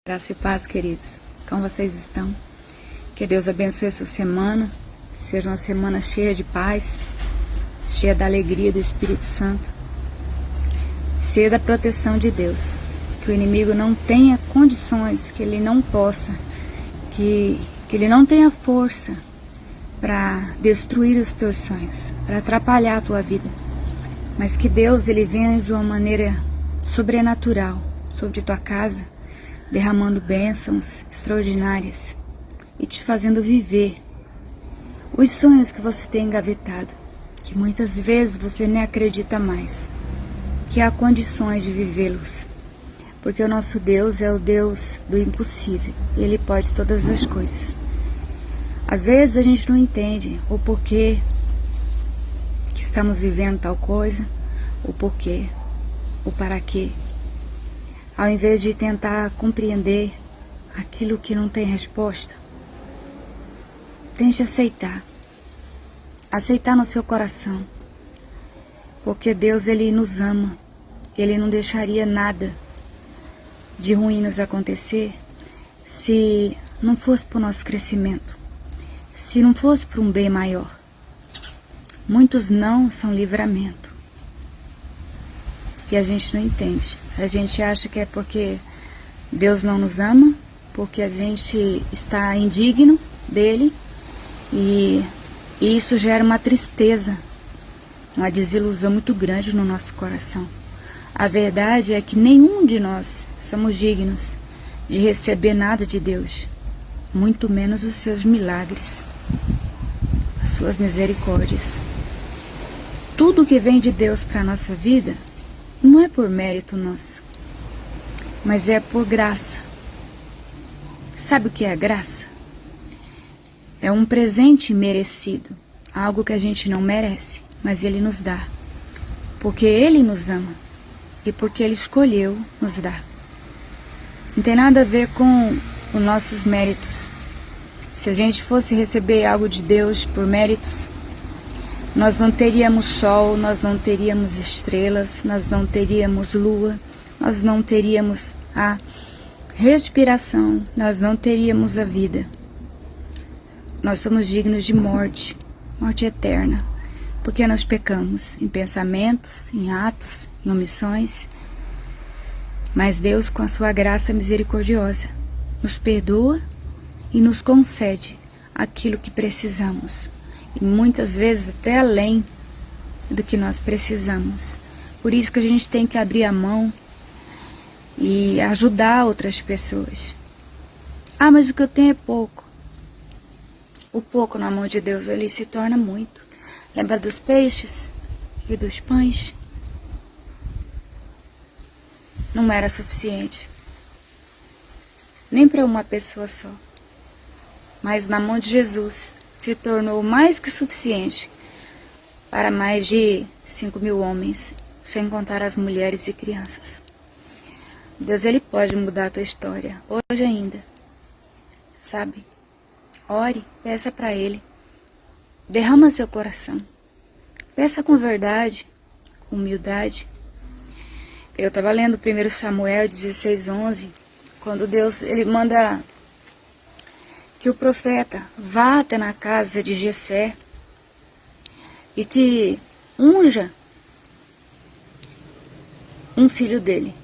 Graça e paz, queridos. Como vocês estão? Que Deus abençoe a sua semana. Seja uma semana cheia de paz, cheia da alegria do Espírito Santo, cheia da proteção de Deus. Que o inimigo não tenha condições, que ele não possa, que ele não tenha força para destruir os teus sonhos, para atrapalhar a tua vida. Mas que Deus ele venha de uma maneira sobrenatural sobre tua casa, derramando bênçãos extraordinárias e te fazendo viver os sonhos que você tem engavetado, que muitas vezes você nem acredita mais, que há condições de vivê-los, porque o nosso Deus é o Deus do impossível, e Ele pode todas as coisas. Às vezes a gente não entende o porquê que estamos vivendo tal coisa, o porquê, o para quê. Ao invés de tentar compreender aquilo que não tem resposta, tente aceitar. Aceitar no seu coração. Porque Deus, Ele nos ama. Ele não deixaria nada de ruim nos acontecer se não fosse para o nosso crescimento. Se não fosse para um bem maior. Muitos não são livramento. E a gente não entende. A gente acha que é porque Deus não nos ama, porque a gente está indigno dele, e isso gera uma tristeza, uma desilusão muito grande no nosso coração. A verdade é que nenhum de nós somos dignos de receber nada de Deus, muito menos os seus milagres, as suas misericórdias. Tudo que vem de Deus para a nossa vida não é por mérito nosso, mas é por graça. Sabe o que é graça? É um presente merecido, algo que a gente não merece, mas Ele nos dá, porque Ele nos ama e porque Ele escolheu nos dar. Não tem nada a ver com os nossos méritos. Se a gente fosse receber algo de Deus por méritos, nós não teríamos sol, nós não teríamos estrelas, nós não teríamos lua, nós não teríamos a respiração, nós não teríamos a vida. Nós somos dignos de morte, morte eterna, porque nós pecamos em pensamentos, em atos, em omissões. Mas Deus, com a sua graça misericordiosa, nos perdoa e nos concede aquilo que precisamos. E muitas vezes até além do que nós precisamos. Por isso que a gente tem que abrir a mão e ajudar outras pessoas. Ah, mas o que eu tenho é pouco. O pouco na mão de Deus, ele se torna muito. Lembra dos peixes e dos pães? Não era suficiente. Nem para uma pessoa só. Mas na mão de Jesus se tornou mais que suficiente para mais de 5.000 homens, sem contar as mulheres e crianças. Deus, Ele pode mudar a tua história, hoje ainda, sabe? Ore, peça para Ele, derrama seu coração, peça com verdade, com humildade. Eu estava lendo 1 Samuel 16:11, quando Deus Ele manda que o profeta vá até na casa de Jessé e que unja um filho dele.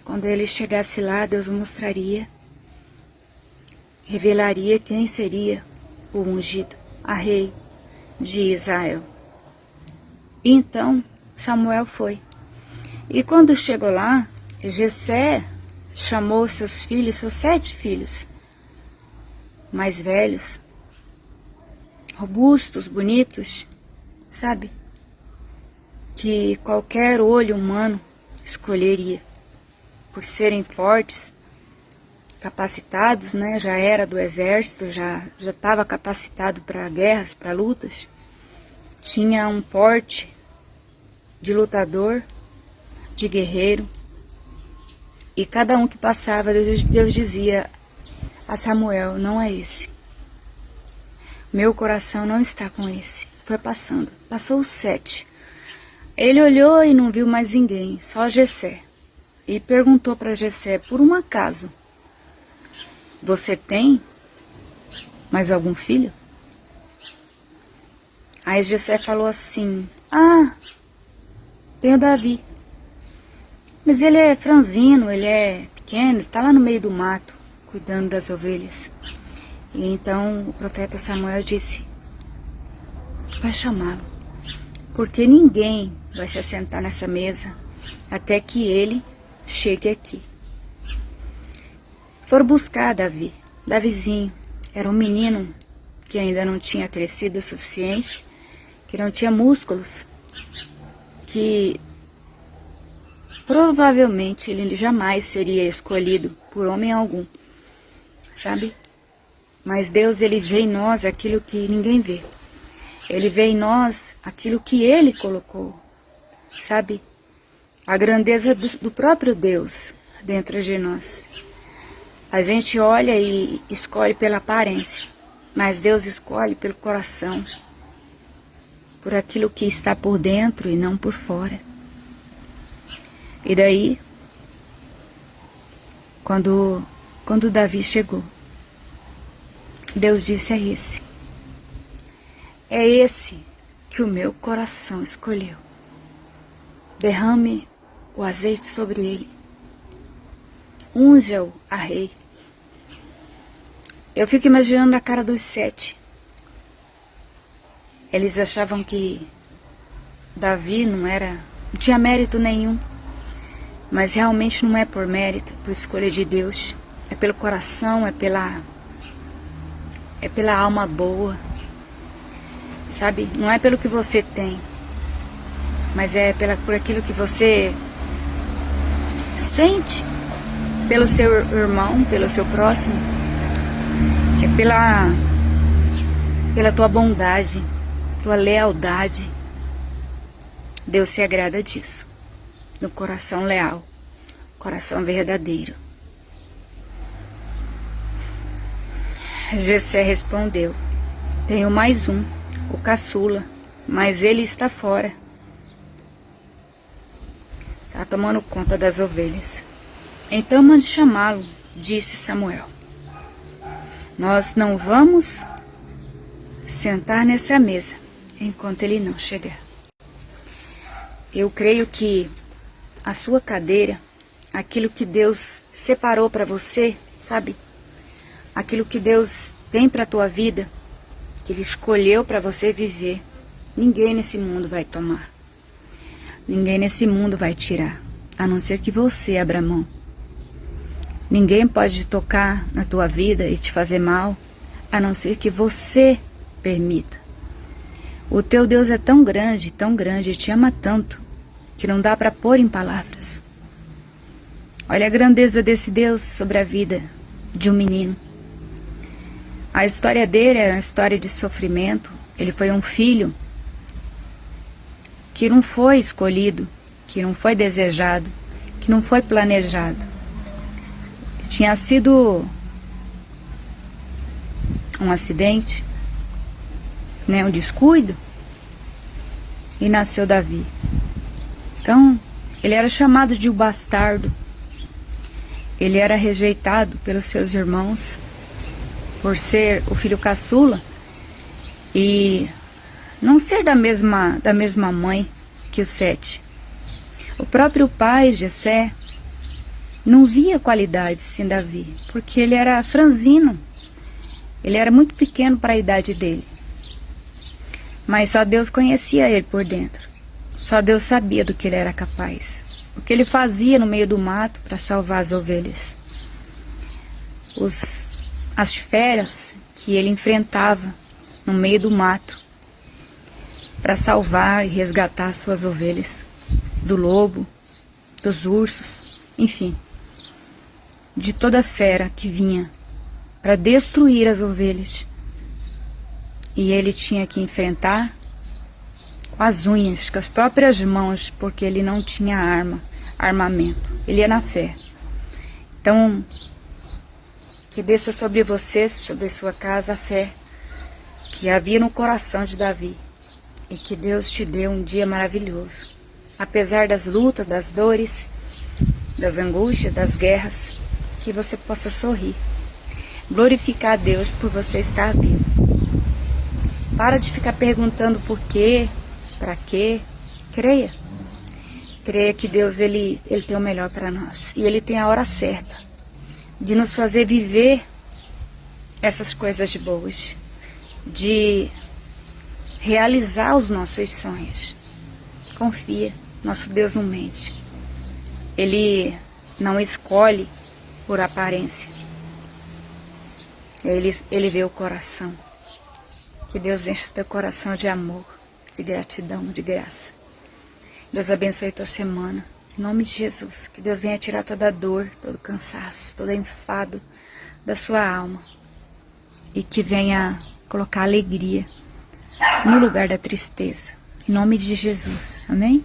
Quando ele chegasse lá, Deus mostraria, revelaria quem seria o ungido, a rei de Israel. E então Samuel foi. E quando chegou lá, Jessé chamou seus filhos, seus 7 filhos, mais velhos, robustos, bonitos, sabe? Que qualquer olho humano escolheria, por serem fortes, capacitados, né? Já era do exército, já estava capacitado para guerras, para lutas, tinha um porte de lutador, de guerreiro, e cada um que passava, Deus dizia a Samuel, não é esse. Meu coração não está com esse. Foi passando. Passou os 7. Ele olhou e não viu mais ninguém, só Jessé. e perguntou para Jessé: por um acaso, você tem mais algum filho? Aí Jessé falou assim: ah, tenho Davi. Mas ele é franzino, ele é pequeno, está lá no meio do mato, cuidando das ovelhas. E então o profeta Samuel disse: vai chamá-lo, porque ninguém vai se assentar nessa mesa até que ele chegue aqui. Foram buscar Davi. Davizinho era um menino que ainda não tinha crescido o suficiente, que não tinha músculos, que provavelmente ele jamais seria escolhido por homem algum, sabe? Mas Deus, ele vê em nós aquilo que ninguém vê. Ele vê em nós aquilo que ele colocou, sabe? A grandeza do próprio Deus dentro de nós. A gente olha e escolhe pela aparência, mas Deus escolhe pelo coração, por aquilo que está por dentro e não por fora. E daí, quando Davi chegou, Deus disse: é esse que o meu coração escolheu. Derrame o azeite sobre ele, unja-o a rei. Eu fico imaginando a cara dos 7. Eles achavam que Davi não tinha mérito nenhum. Mas realmente não é por mérito, por escolha de Deus. É pelo coração, é pela alma boa. Sabe? Não é pelo que você tem, mas é por aquilo que você sente pelo seu irmão, pelo seu próximo. É pela tua bondade, tua lealdade. Deus se agrada disso. No coração leal, coração verdadeiro. Jessé respondeu: tenho mais um, o caçula, mas ele está fora. Está tomando conta das ovelhas. Então mande chamá-lo, disse Samuel. Nós não vamos sentar nessa mesa enquanto ele não chegar. Eu creio que a sua cadeira, aquilo que Deus separou para você, sabe? Aquilo que Deus tem para a tua vida, que Ele escolheu para você viver, ninguém nesse mundo vai tomar. Ninguém nesse mundo vai tirar, a não ser que você abra mão. Ninguém pode tocar na tua vida e te fazer mal, a não ser que você permita. O teu Deus é tão grande, e te ama tanto, que não dá para pôr em palavras. Olha a grandeza desse Deus sobre a vida de um menino. A história dele era uma história de sofrimento. Ele foi um filho que não foi escolhido, que não foi desejado, que não foi planejado. Tinha sido um acidente, né, um descuido, e nasceu Davi. Então, ele era chamado de o bastardo. Ele era rejeitado pelos seus irmãos por ser o filho caçula e não ser da mesma mãe que os 7. O próprio pai, Jessé, não via qualidades em Davi, porque ele era franzino. Ele era muito pequeno para a idade dele. Mas só Deus conhecia ele por dentro. Só Deus sabia do que ele era capaz. O que ele fazia no meio do mato para salvar as ovelhas. As feras que ele enfrentava no meio do mato para salvar e resgatar suas ovelhas do lobo, dos ursos, enfim, de toda fera que vinha para destruir as ovelhas. E ele tinha que enfrentar com as unhas, com as próprias mãos, porque ele não tinha armamento. Ele ia na fé. Então, que desça sobre você, sobre sua casa, a fé que havia no coração de Davi. E que Deus te dê um dia maravilhoso. Apesar das lutas, das dores, das angústias, das guerras, que você possa sorrir. Glorificar a Deus por você estar vivo. Para de ficar perguntando por quê, para quê. Creia. Creia que Deus ele tem o melhor para nós. E Ele tem a hora certa de nos fazer viver essas coisas de boas. De realizar os nossos sonhos. Confia. Nosso Deus não mente. Ele não escolhe por aparência. Ele vê o coração. Que Deus enche teu coração de amor, de gratidão, de graça. Deus abençoe a tua semana. Em nome de Jesus. Que Deus venha tirar toda a dor, todo o cansaço, todo o enfado da sua alma. E que venha colocar alegria no lugar da tristeza. Em nome de Jesus. Amém?